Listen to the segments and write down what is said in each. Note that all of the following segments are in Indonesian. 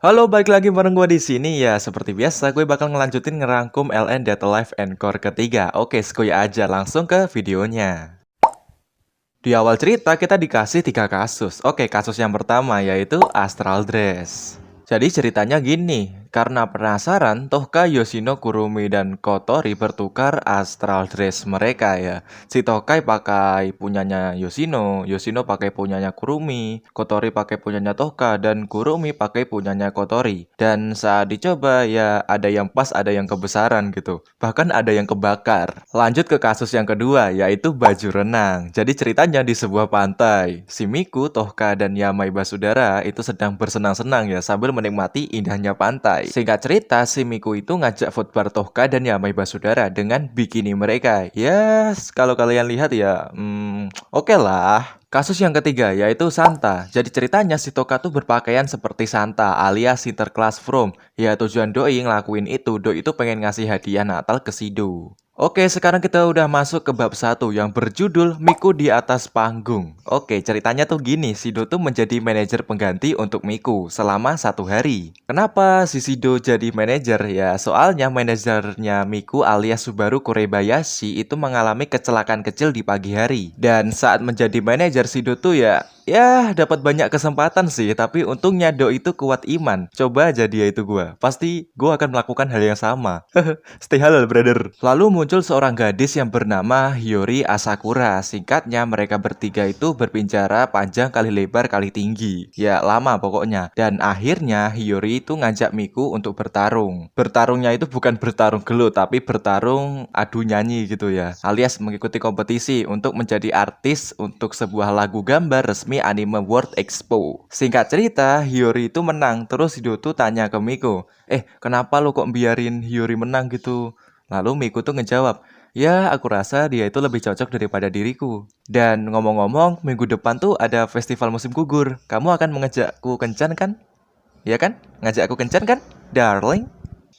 Halo, balik lagi bareng gue di sini ya. Seperti biasa, gue bakal ngelanjutin ngerangkum LN Data Life Encore ketiga. Oke, skuy aja langsung ke videonya. Di awal cerita kita dikasih 3 kasus. Oke, kasus yang pertama yaitu Astral Dress. Jadi ceritanya gini, karena penasaran, Tohka, Yoshino, Kurumi, dan Kotori bertukar Astral Dress mereka ya. Si Tohkai pakai punyanya Yoshino, Yoshino pakai punyanya Kurumi, Kotori pakai punyanya Tohka, dan Kurumi pakai punyanya Kotori. Dan saat dicoba ya ada yang pas, ada yang kebesaran gitu. Bahkan ada yang kebakar. Lanjut ke kasus yang kedua, yaitu baju renang. Jadi ceritanya di sebuah pantai. Si Miku, Tohka, dan Yamai Basudara itu sedang bersenang-senang ya sambil menikmati indahnya pantai. Singkat cerita, si Miku itu ngajak food bar Tohka dan Yamai Basudara dengan bikini mereka. Ya, kalau kalian lihat ya, oke lah. Kasus yang ketiga yaitu Santa. Jadi ceritanya si Toka tuh berpakaian seperti Santa alias Sinterklas From. Ya tujuan Doi ngelakuin itu, Doi itu pengen ngasih hadiah Natal ke Sido. Oke, sekarang kita udah masuk ke bab 1 yang berjudul Miku di atas panggung. Oke, ceritanya tuh gini, Sido tuh menjadi manajer pengganti untuk Miku selama 1 hari. Kenapa si Sido jadi manajer? Ya, soalnya manajernya Miku alias Subaru Kurebayashi itu mengalami kecelakaan kecil di pagi hari. Dan saat menjadi manajer Sido tuh ya dapat banyak kesempatan sih, tapi untungnya Do itu kuat iman. Coba aja dia itu gua. Pasti gua akan melakukan hal yang sama. Stay halal, brother. Lalu muncul seorang gadis yang bernama Hiyori Asakura. Singkatnya, mereka bertiga itu berbicara panjang kali lebar kali tinggi. Ya, lama pokoknya. Dan akhirnya Hiyori itu ngajak Miku untuk bertarung. Bertarungnya itu bukan bertarung gelut, tapi bertarung adu nyanyi gitu ya. Alias mengikuti kompetisi untuk menjadi artis untuk sebuah lagu gambar resmi Anime World Expo. Singkat cerita, Hiyori itu menang. Terus Hido tuh tanya ke Miku, kenapa lo kok biarin Hiyori menang gitu? Lalu Miku tuh ngejawab, ya aku rasa dia itu lebih cocok daripada diriku. Dan ngomong-ngomong, minggu depan tuh ada festival musim gugur. Kamu akan mengajakku kencan kan? Ya kan? Ngajak aku kencan kan? Darling?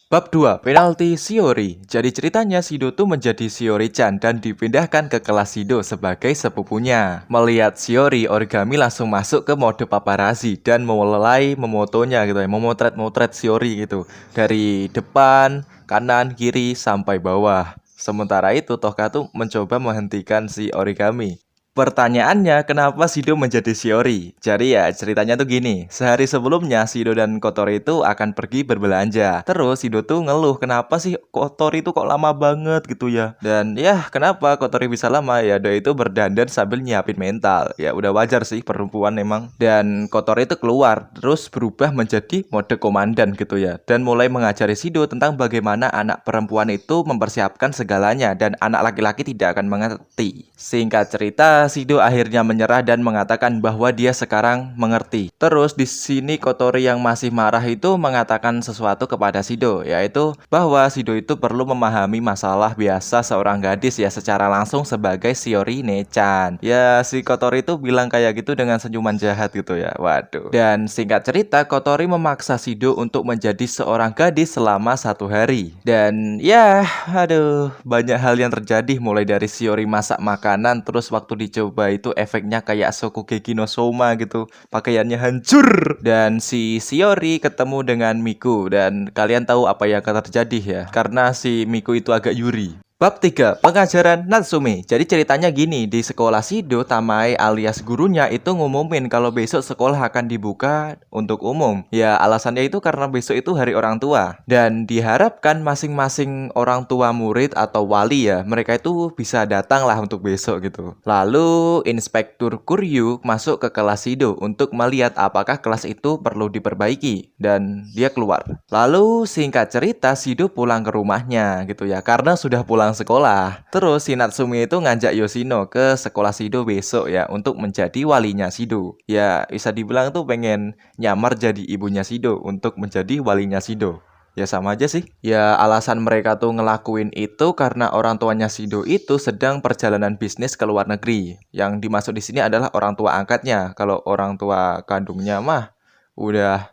Bab 2, penalti Shiori. Jadi ceritanya Shido tuh menjadi Shiori-chan dan dipindahkan ke kelas Shido sebagai sepupunya. Melihat Shiori, Origami langsung masuk ke mode paparazzi dan mulai memotonya gitu ya, memotret-motret Shiori gitu. Dari depan, kanan, kiri, sampai bawah. Sementara itu, Tohka tuh mencoba menghentikan si Origami. Pertanyaannya, kenapa Shido menjadi Shiori? Jadi ya, ceritanya tuh gini. Sehari sebelumnya, Shido dan Kotori itu akan pergi berbelanja. Terus Shido tuh ngeluh, kenapa sih Kotori itu kok lama banget gitu ya. Dan ya, kenapa Kotori bisa lama? Ya, Doi itu berdandan sambil nyiapin mental. Ya, udah wajar sih, perempuan emang. Dan Kotori itu keluar, terus berubah menjadi mode komandan gitu ya. Dan mulai mengajari Shido tentang bagaimana anak perempuan itu mempersiapkan segalanya. Dan anak laki-laki tidak akan mengerti. Singkat cerita, Shido akhirnya menyerah dan mengatakan bahwa dia sekarang mengerti. Terus di sini Kotori yang masih marah itu mengatakan sesuatu kepada Shido, yaitu bahwa Shido itu perlu memahami masalah biasa seorang gadis ya secara langsung sebagai Shiori Nechan. Ya, si Kotori itu bilang kayak gitu dengan senyuman jahat gitu ya. Waduh. Dan singkat cerita, Kotori memaksa Shido untuk menjadi seorang gadis selama 1 hari. Dan ya, aduh, banyak hal yang terjadi mulai dari Shiori masak makanan, terus waktu dicoba itu efeknya kayak Shokugeki no Soma gitu, pakaiannya hancur. Dan si Shiori ketemu dengan Miku, dan kalian tahu apa yang akan terjadi ya, karena si Miku itu agak yuri. Bab 3, pengajaran Natsume. Jadi ceritanya gini, di sekolah Shido, Tamae alias gurunya itu ngumumin kalau besok sekolah akan dibuka untuk umum. Ya, alasannya itu karena besok itu hari orang tua. Dan diharapkan masing-masing orang tua murid atau wali ya, mereka itu bisa datang lah untuk besok gitu. Lalu, Inspektur Kuryu masuk ke kelas Shido untuk melihat apakah kelas itu perlu diperbaiki. Dan dia keluar. Lalu, singkat cerita, Shido pulang ke rumahnya gitu ya, karena sudah pulang sekolah. Terus si Natsume itu ngajak Yoshino ke sekolah Shido besok ya untuk menjadi walinya Shido. Ya bisa dibilang tuh pengen nyamar jadi ibunya Shido untuk menjadi walinya Shido. Ya sama aja sih. Ya alasan mereka tuh ngelakuin itu karena orang tuanya Shido itu sedang perjalanan bisnis ke luar negeri. Yang dimaksud di sini adalah orang tua angkatnya. Kalau orang tua kandungnya mah udah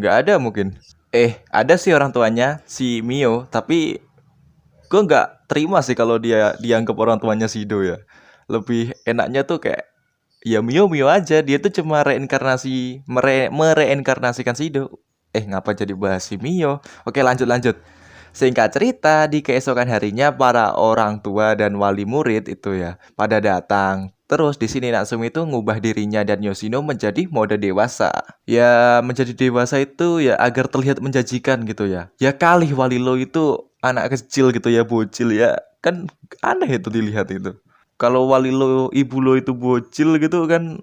nggak ada mungkin. Ada sih orang tuanya si Mio, tapi gue nggak terima sih kalau dia dianggap orang tuanya Shido ya. Lebih enaknya tuh kayak ya Mio Mio aja, dia tuh cuma mereinkarnasikan Shido. Ngapa jadi bahas si Mio? Oke, lanjut. Singkat cerita, di keesokan harinya para orang tua dan wali murid itu ya pada datang. Terus di sini Natsumi itu ngubah dirinya dan Yoshino menjadi mode dewasa. Ya, menjadi dewasa itu ya agar terlihat menjanjikan gitu ya. Ya kali Walilo itu anak kecil gitu ya, bocil ya. Kan aneh itu dilihat itu. Kalau Walilo ibu lo itu bocil gitu kan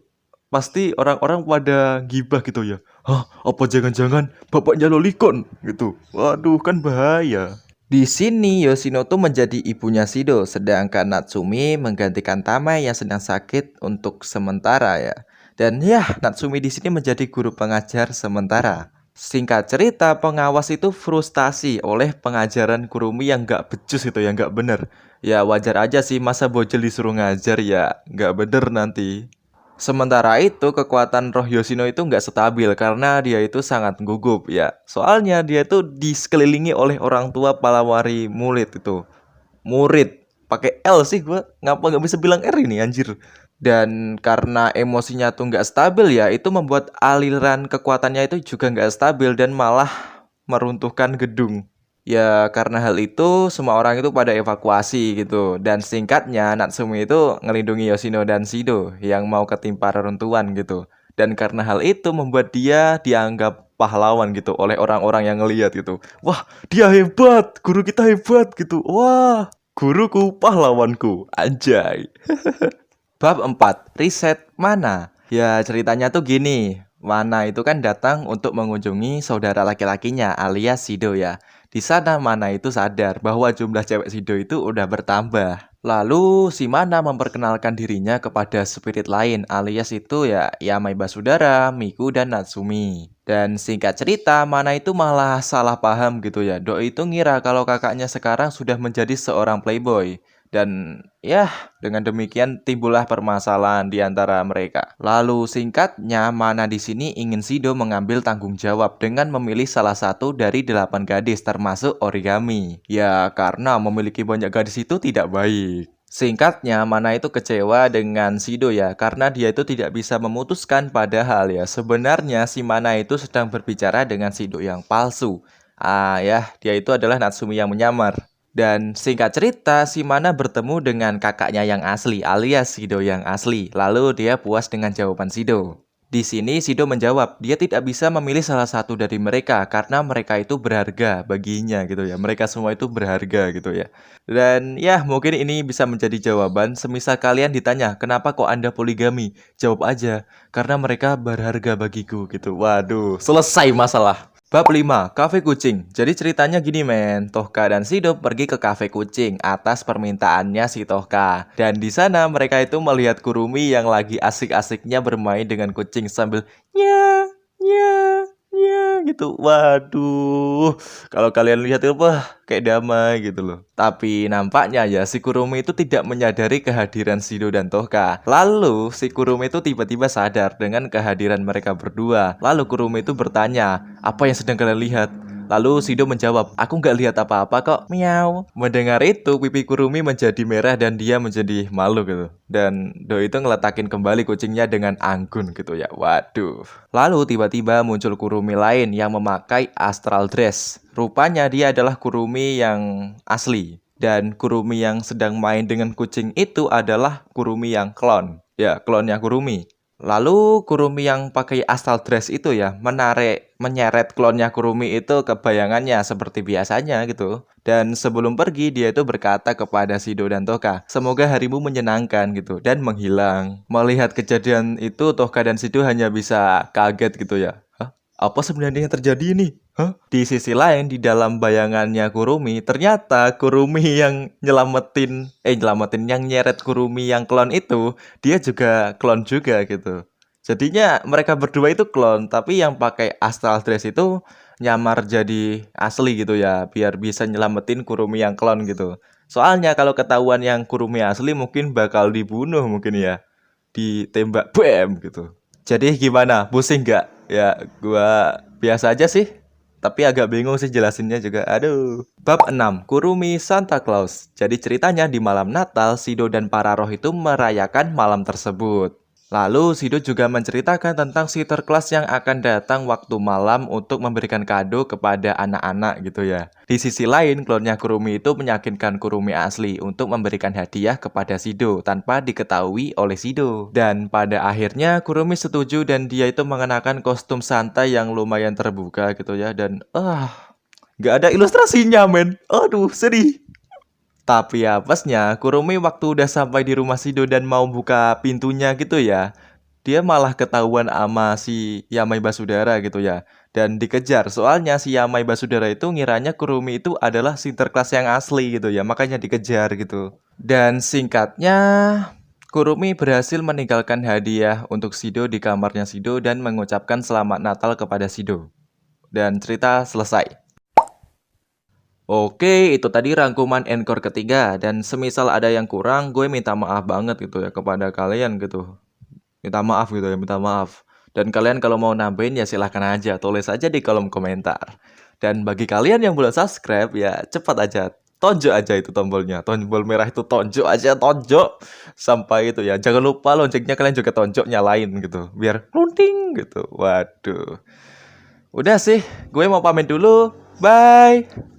pasti orang-orang pada gibah gitu ya. Hah, apa jangan-jangan bapaknya lolicon gitu. Waduh, kan bahaya. Di sini Yoshino tuh menjadi ibunya Shido, sedangkan Natsumi menggantikan Tama yang sedang sakit untuk sementara ya. Dan ya, Natsumi di sini menjadi guru pengajar sementara. Singkat cerita, pengawas itu frustasi oleh pengajaran Kurumi yang gak becus itu, yang gak bener. Ya wajar aja sih, masa bocil disuruh ngajar ya gak bener nanti. Sementara itu, kekuatan roh Yoshino itu nggak stabil karena dia itu sangat gugup ya. Soalnya dia itu disekelilingi oleh orang tua palawari murid itu. Murid, pakai L sih gua, ngapa nggak bisa bilang R ini anjir. Dan karena emosinya tuh nggak stabil ya, itu membuat aliran kekuatannya itu juga nggak stabil dan malah meruntuhkan gedung. Ya karena hal itu semua orang itu pada evakuasi gitu. Dan singkatnya Natsumi itu ngelindungi Yoshino dan Shido yang mau ketimpa reruntuhan gitu. Dan karena hal itu membuat dia dianggap pahlawan gitu oleh orang-orang yang ngelihat gitu. Wah, dia hebat, guru kita hebat gitu. Wah, guruku pahlawanku. Anjay. Bab 4, riset mana? Ya ceritanya tuh gini, Mana itu kan datang untuk mengunjungi saudara laki-lakinya alias Shido ya. Di sana Mana itu sadar bahwa jumlah cewek Shido itu udah bertambah. Lalu si Mana memperkenalkan dirinya kepada spirit lain alias itu ya Yamai Basudara, Miku, dan Natsumi. Dan singkat cerita, Mana itu malah salah paham gitu ya. Doi itu ngira kalau kakaknya sekarang sudah menjadi seorang playboy. Dan ya, dengan demikian timbullah permasalahan di antara mereka. Lalu singkatnya, Mana di sini ingin Shido mengambil tanggung jawab dengan memilih salah satu dari 8 gadis termasuk Origami. Ya, karena memiliki banyak gadis itu tidak baik. Singkatnya, Mana itu kecewa dengan Shido ya, karena dia itu tidak bisa memutuskan padahal ya sebenarnya si Mana itu sedang berbicara dengan Shido yang palsu. Dia itu adalah Natsumi yang menyamar. Dan singkat cerita, si Mana bertemu dengan kakaknya yang asli alias Shido yang asli. Lalu dia puas dengan jawaban Shido. Di sini Shido menjawab, dia tidak bisa memilih salah satu dari mereka karena mereka itu berharga baginya gitu ya. Mereka semua itu berharga gitu ya. Dan ya mungkin ini bisa menjadi jawaban semisal kalian ditanya, kenapa kok Anda poligami? Jawab aja, karena mereka berharga bagiku gitu. Waduh, selesai masalah. Bab 5, Kafe Kucing. Jadi ceritanya gini men, Tohka dan Shido pergi ke kafe kucing atas permintaannya si Tohka. Dan di sana mereka itu melihat Kurumi yang lagi asik-asiknya bermain dengan kucing sambil nya nya nya gitu. Waduh, kalau kalian lihat itu wah kayak damai gitu loh. Tapi nampaknya ya si Kurumi itu tidak menyadari kehadiran Shido dan Tohka. Lalu si Kurumi itu tiba-tiba sadar dengan kehadiran mereka berdua. Lalu Kurumi itu bertanya, apa yang sedang kalian lihat? Lalu Shido menjawab, aku nggak lihat apa-apa kok. Miau. Mendengar itu, pipi Kurumi menjadi merah dan dia menjadi malu gitu. Dan Doi itu ngeletakin kembali kucingnya dengan anggun gitu ya. Waduh. Lalu tiba-tiba muncul Kurumi lain yang memakai astral dress. Rupanya dia adalah Kurumi yang asli. Dan Kurumi yang sedang main dengan kucing itu adalah Kurumi yang klon. Ya, klonnya Kurumi. Lalu Kurumi yang pakai astral dress itu ya menyeret klonnya Kurumi itu ke bayangannya seperti biasanya gitu. Dan sebelum pergi dia itu berkata kepada Shido dan Tohka, semoga harimu menyenangkan gitu dan menghilang. Melihat kejadian itu Tohka dan Shido hanya bisa kaget gitu ya. Hah? Apa sebenarnya yang terjadi ini? Hah? Di sisi lain, di dalam bayangannya Kurumi, ternyata Kurumi yang yang nyeret Kurumi yang klon itu, dia juga klon juga gitu. Jadinya mereka berdua itu klon, tapi yang pakai astral dress itu nyamar jadi asli gitu ya, biar bisa nyelamatin Kurumi yang klon gitu. Soalnya kalau ketahuan yang Kurumi asli mungkin bakal dibunuh mungkin ya, ditembak BM gitu. Jadi gimana? Pusing nggak? Ya, gua biasa aja sih. Tapi agak bingung sih jelasinnya juga. Aduh. Bab 6, Kurumi Santa Claus. Jadi ceritanya di malam Natal, Shido dan para roh itu merayakan malam tersebut. Lalu Shido juga menceritakan tentang Sinterklas yang akan datang waktu malam untuk memberikan kado kepada anak-anak gitu ya. Di sisi lain, klonnya Kurumi itu meyakinkan Kurumi asli untuk memberikan hadiah kepada Shido tanpa diketahui oleh Shido. Dan pada akhirnya Kurumi setuju dan dia itu mengenakan kostum santai yang lumayan terbuka gitu ya. Dan nggak ada ilustrasinya men. Aduh sedih. Tapi apesnya, Kurumi waktu udah sampai di rumah Shido dan mau buka pintunya gitu ya, dia malah ketahuan sama si Yamai Basudara gitu ya. Dan dikejar, soalnya si Yamai Basudara itu ngiranya Kurumi itu adalah Sinterklas yang asli gitu ya, makanya dikejar gitu. Dan singkatnya, Kurumi berhasil meninggalkan hadiah untuk Shido di kamarnya Shido dan mengucapkan selamat Natal kepada Shido. Dan cerita selesai. Oke, itu tadi rangkuman Encore ketiga dan semisal ada yang kurang, gue minta maaf banget gitu ya kepada kalian gitu. Minta maaf gitu ya, minta maaf. Dan kalian kalau mau nambahin ya silahkan aja, tulis aja di kolom komentar. Dan bagi kalian yang belum subscribe ya cepat aja, tonjok aja itu tombolnya, tombol merah itu tonjok aja, tonjok sampai itu ya. Jangan lupa loncengnya kalian juga tonjok nyalain gitu, biar runting gitu. Waduh. Udah sih, gue mau pamit dulu. Bye.